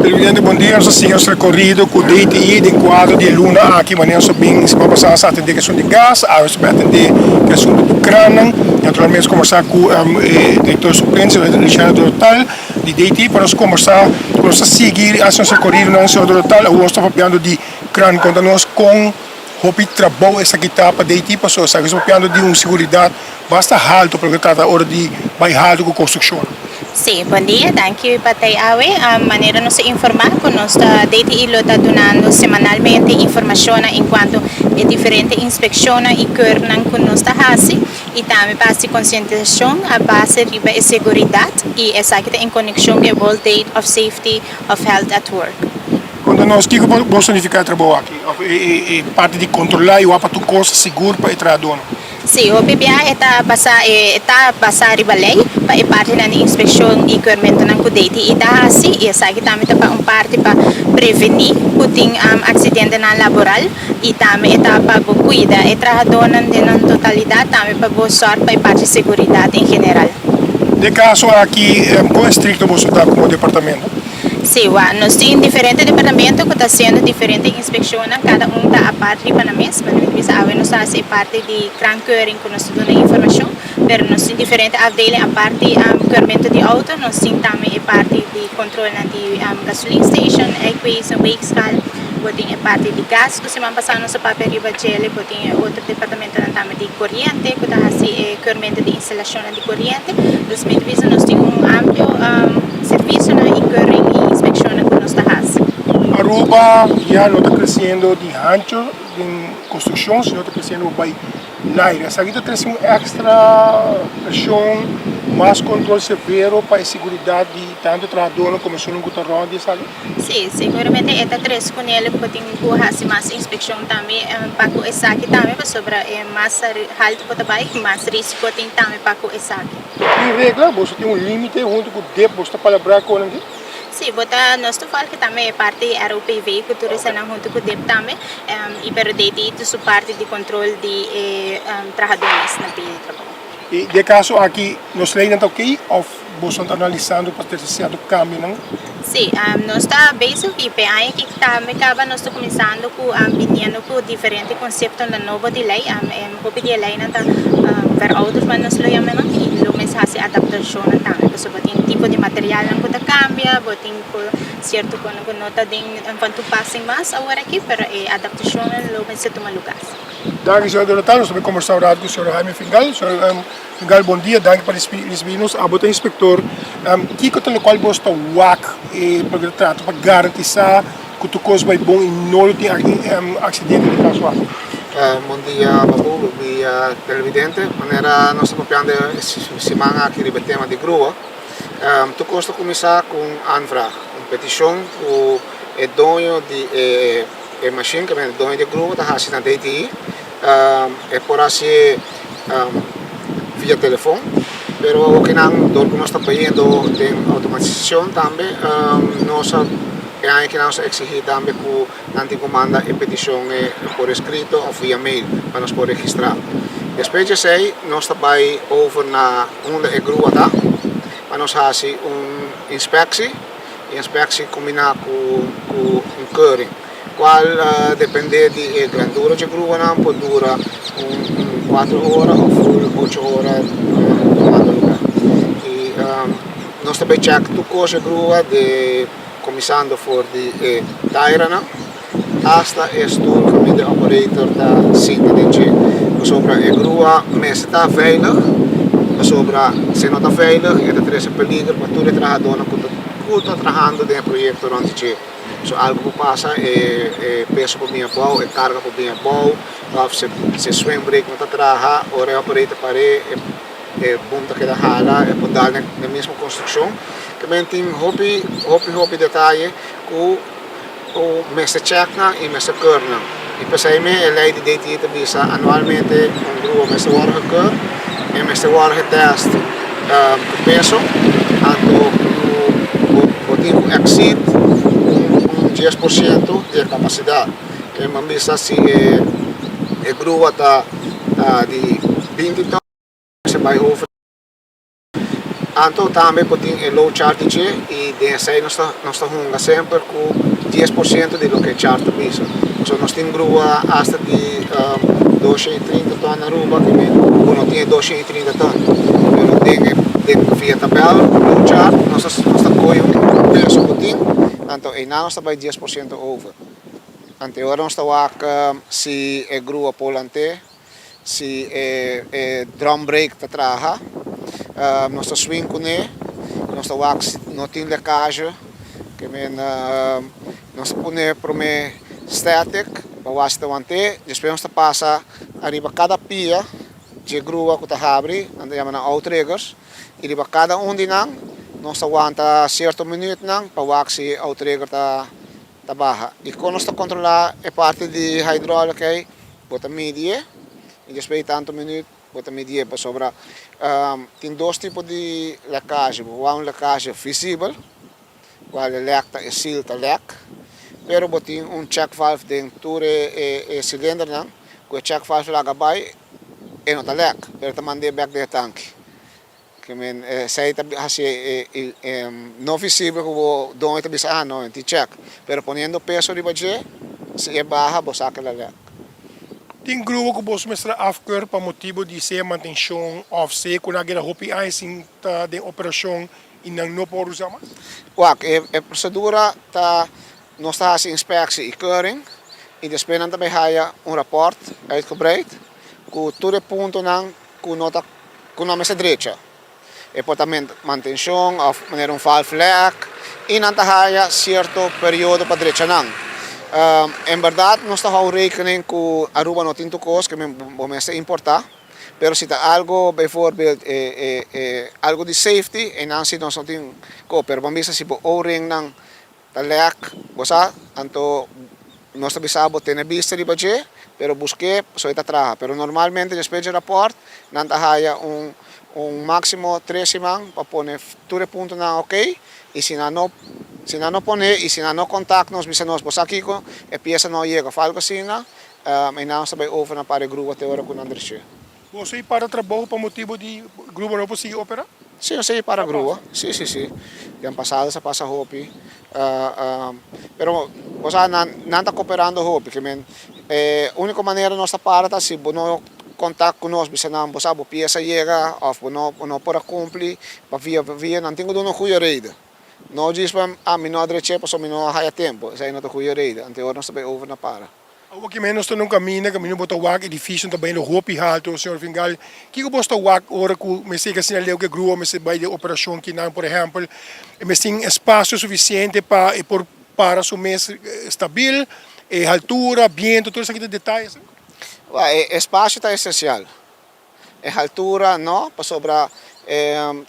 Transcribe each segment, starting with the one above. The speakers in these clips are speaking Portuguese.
Televidente, bom dia. Nós seguimos o recorrido com o DTI de quadro de Luna aqui, mas nós sabemos que vamos passar a atender a questão de gás, a atender a questão do crânio, naturalmente conversar com o diretor suplente, o Alexandre Dorotal, de DTI, para nós conversar, para nós seguir a nosso recorrido na Alexandre Dorotal, nós estamos falando de crânio, conta nós com o trabalho essa etapa de DTI, para nós estamos falando de uma segurança bastante alta, porque trata hora de baixar com construção. Sim, bom dia, danke Patay Awe. Maneira nos informar que nós DTI está dando semanalmente informação enquanto a diferente inspeção e curnan que nós fazemos e também base conscientização a base de segurança e essa que em conexão com o World Day of Safety of Health at Work. Quando nós que vamos significar trabalho aqui, parte de controlar e o aparato coisa seguro para o trabalhador. Sim, o PBA está basado na lei para parte da inspeção e cumprimento ng DTI está assim e essa aqui também está uma parte para prevenir acidente na laboral e também está para cuidar e trabalhador na totalidade também para boa sorte para parte de segurança em geral. De caso aqui, quão estricto você está como departamento? Sim, nós temos diferentes departamentos que estão fazendo diferentes inspeções, cada um está a parte para nós, mas nós estamos a parte de crankeuring que nós damos informação, mas nós temos diferentes avdelingen, a parte de cumprimento de auto, nós temos também a parte de controle de gasoline station, equies, weegscal, tem a parte de gás, que se man passar nossa papel riba gel, tem outro departamento também de corrente, que está assim cumprimento de instalação de corrente, nós temos amplo serviço e curing e inspeção que nós fazemos. Aruba já não está crescendo de rancho, de construção, sino está crescendo by aire. Essa aqui está trazendo extra pressão, mais controle severo para a segurança de tanto trabalhador como se não gutarrão de sabe? Sim, seguramente esta três com ele que tem que fazer mais inspeção também para que essa aqui também sobre mais alto para trabalhar, mais risco tem também para que essa aqui. E regra, você tem limite junto com o DEP, você está para lembrar com ele? Sim, nós falamos que também é parte da ROPV, que tudo isso junto com o DEP também, e para DTI, isso parte de controle de trabalhadores na pele de trabalho. E de caso aqui, nós leemos ok, ou você está analisando para ter certo câmbio, não? Sim, nós estamos basic e aí que também nós estamos começando com vindo com diferentes conceitos da nova de lei, porque de lei não está verouderd, mas nós lo chamamos e lo mensaje adaptação também, porque tem tipo de material que está cambia, tem certo quando nota de quanto passem mais agora aqui, para a adaptação lo mensaje toma lugar. Dank senhor Dorotal, nós vamos conversar com o senhor Jaime Fingal. Senhor Fingal, bom dia, dank para receber-nos. A boa inspector, que é o qual você está para o trato, para garantizar que o coisa vai bom e não tem acidente de caso aqui. Bom dia, Babu, bom dia, televidente. Maneira nós estamos falando semana aqui do tema de grua. Tu gosta de começar com anvra, uma petição o dono de machine, que é o dono de grua, está fazendo na DTI. É por assim via telefone, pero o que não, do que nós estamos fazendo tem automatização também. Nós que nós exigimos também que não comanda a petição por escrito ou via mail para nós poder registrar. Depois de aí, nós também over na onde a grua está, para nós fazer uma inspeção, e a inspeção combina com curing, qual depende da grandura da grua, pode durar 4 horas ou 8 horas tomando lugar. E nós também check tu coisa grua de começando por de Tairana hasta o caminho de operator da cinta de G. Sobre a grua, mas está veilig, sobre se não está veilig, é de três peligro para todo trabalhador que está trabalhando no projeto durante G. So algo que passa é peso para minha boa, é carga para minha boa, se swing brake não está trabalhando, ou é operator para bunta que da hala, é para dar na mesma construção. Também tem hobby detalhe que o mestre checa e mestre curna. E para sair a lei de DTI também anualmente grua mestre warge cur e mestre warge test o peso, o tipo exceed 10% de capacidade. E uma vez se a grua está de 20 tonnes, você vai over Anto também pode low chart e dessa aí nós estamos sempre com 10% de lo que chart piso. So nós temos grua hasta de 230 ton na Aruba que não tem 230 ton. Pero tem via tabela low chart nós estamos com preço pouquinho, então aí nós estamos 10% over. Ante ora nós estamos se é grua polante, se é drum brake tá traha. Nós swing com ele, nós wax não tem lecagem, que nós põe para me static, para o aço ante, depois nós passa arriba cada pia de grua que está abre, nós chamamos outriggers, e arriba cada de nós aguanta certo minuto para o wax outrigger tá barra. E quando nós controlar a parte de hidráulica, bota media, e depois tanto minuto bota medir para sobra. Tem dois tipos de lecagem. Uma lecagem visível, qual é lecta e silta lec. Pero tem check valve dentro do cilindro, que o check valve lá abaixo e não está lec, pero está mandando back do tanque. Que se aí não visível, que o dono está dizendo, não, tem check. Pero ponendo peso de baixo, se é barra, você saca a lec. Tem grua que você mestra afkeur para motivo de ser manutenção of se quando alguém hopi icing tá de operação e não pode usar mais. Wak, a procedura tá nós está fazendo inspectie e keuring e depois nós também haya rapport uitgebreid com todo o ponto não com nota com nome direita. E pode manutenção of maneira valve lek e nós haya certo período para direita não. Em verdade, nós estamos rekening com a Aruba não tem cos que vamos importar, pero se está algo, bijvoorbeeld, algo de safety, e não se nós não tem co, pero vamos ver se o ring não está lek, bosa, então nós sabemos ter vista de budget, pero busque só está traga, pero normalmente depois do rapport, não há máximo 3 semanas para pôr todo ponto na ok, e se não põe e se não contacta nos bisa nós bosa aqui com a peça não chega, fala assim, e não sabe over na para grupo até hora com André. Você para trabalho para motivo de grupo não pode operar? Sim, eu sei para grua. Sim. Ano passado sa passa hopi. Pero você não está cooperando hopi, que única maneira nossa para se não contato conosco, se não você a peça chega, ou não pode cumprir, para via não tem uma boa rede. Não diz para a mim não adrece, para mim não há tempo, isso aí não tem boa rede, então eu não sei over na para. O que menos tu nunca caminho bota wak edifício também no hopi alto, senhor Fingal. Que eu bosta wak ora que me siga assim ali o que grua, me se vai de operação que não, por exemplo, me tem espaço suficiente para o mês estabil, altura, viento, todos aqueles detalhes. Espaço está essencial. A altura não, para sobrar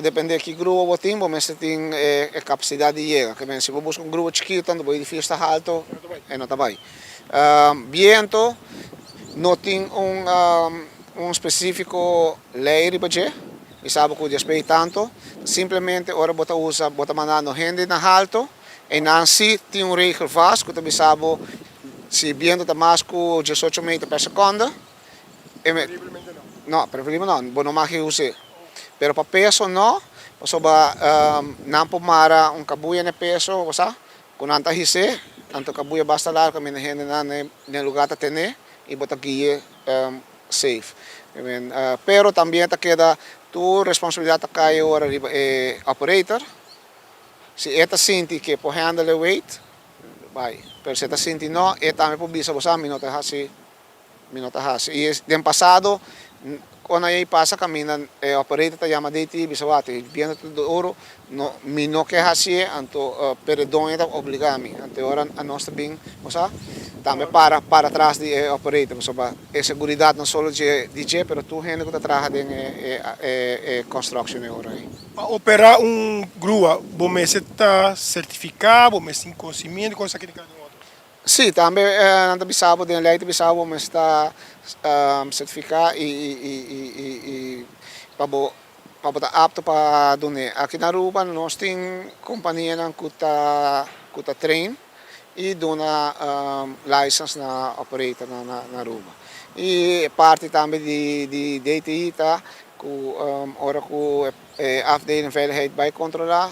depende de que grupo você tem, mas você tem a capacidade de chegar. Que se você busca grupo chiquito, o edifício está alto, não está bem. Viento não tem específico lei de budget, e sabe que o despeito tanto, simplesmente ora bota mandando gente na alto, e não se tem regel vast, que você sabe se viento está mais que 18 metros por segundo, não, preferivelmente não mais que use. Pero para peso não, não pode mara cabuya de peso, quando anta hise, tanto cabuya basta lá que minha gente na lugar tá tene e bota guia safe. Pero também tá queda tu responsabilidade tá cai ora operator. Se eta sente que por handle the weight, vai. Pero se eta sente não, e também por bisa você minuto hasi. E no passado quando aí passa caminhando, o operator tá chama de bisa wate, viendo tudo ouro, não que hasi, então perdão é obrigado, então ora a nós também, você também para trás de operator, você a segurança não só de DJ, pero tu gente que tá trabalhando em construction ora aí. Para operar grua, você está certificado, você tem conhecimento, coisa que cada outro. Sim, também não bisabo de lei de bisabo, mas está certificado e para botar apto para donar. Aqui na Aruba nós temos companhia que está trein e dona license na operator na Aruba. E parte também de DTI tá ora que afdeling veiligheid bijcontrola.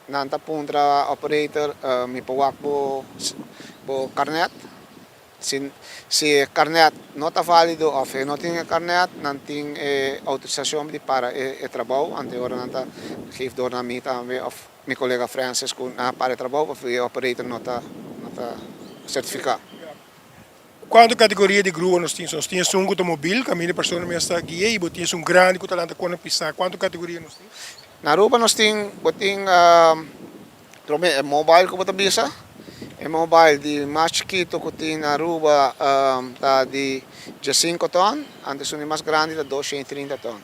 Nanta puntra operator mi pawak bo carnet. Si carnet nota válido of não tinha carnet, não tinha autorização para o trabalho. Ante ora nanta geeft door naar mij também of mijn collega Francis para o trabalho of o operator nota certificado. Quanto categoria de grua nós temos? Nós temos automóvel, caminho de pessoa mesmo está aqui, e temos grande que talanta quando pisar. Quanto categoria nós temos? Na Aruba nós temos mobile que bisa. É mobile de mais chiquito que tem na Aruba tá de 5 ton, antes o mais grande de 230 ton.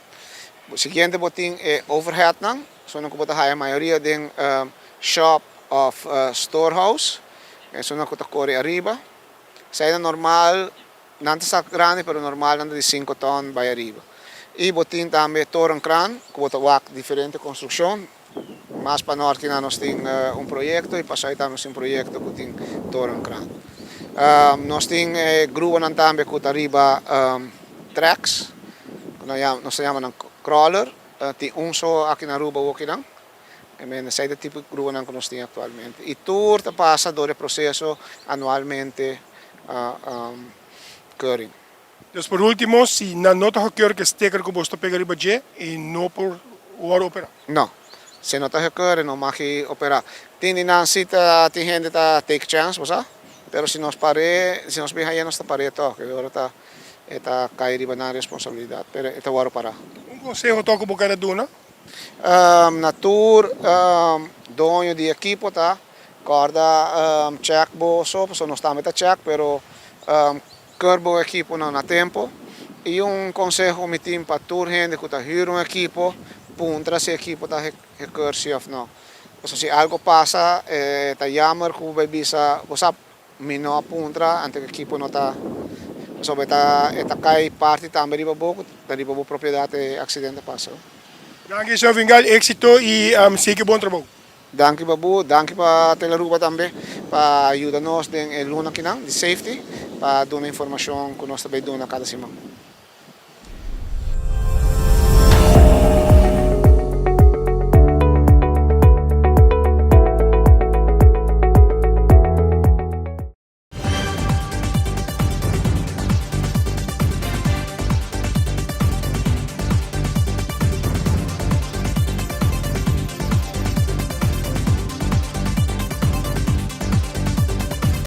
O seguinte botin é overhead não, só não que a maioria de shop of storehouse, é só não que corre arriba. Saída normal, não está grande, pero normal anda de 5 ton vai arriba. E botin também torre crane, que bota diferente construção. Mas para nós que nós temos projeto e para sair temos projeto que tem torre crane. Nós temos grua também que arriba tracks, nós chamamos crawler, tem só aqui na Aruba aqui não. Essa é o tipo de grua que nós temos atualmente. E tudo passa do processo anualmente keuring. Dus por último, se na nota que que steker que você pegar riba e não por hora operar. Não. Se não está requer, não vai operar. Tem gente que take chance, você? Pero se nós bem aí nós parei que agora está cair riba na responsabilidade. Pero está hora parar. Conselho toco por cada duna? Na tour, dono de equipo tá, corda check bo so nós estamos check, pero curbo equipo não na tempo. E conselho me tem para tour gente que está hiro equipo. Puntra se equipo tá recurso of não. Se algo passa, tá jammer que vai bisa, você mino puntra, ante que equipo não tá, sobre tá cai parte também riba boco, tá riba bo propriedade acidente passa. Danke seu Vingal, éxito e siga bom trabalho. Danke babu, danke para Teleruba também, para ajudar nós em luna aqui não, de safety, para dar informação que nós também damos a cada semana.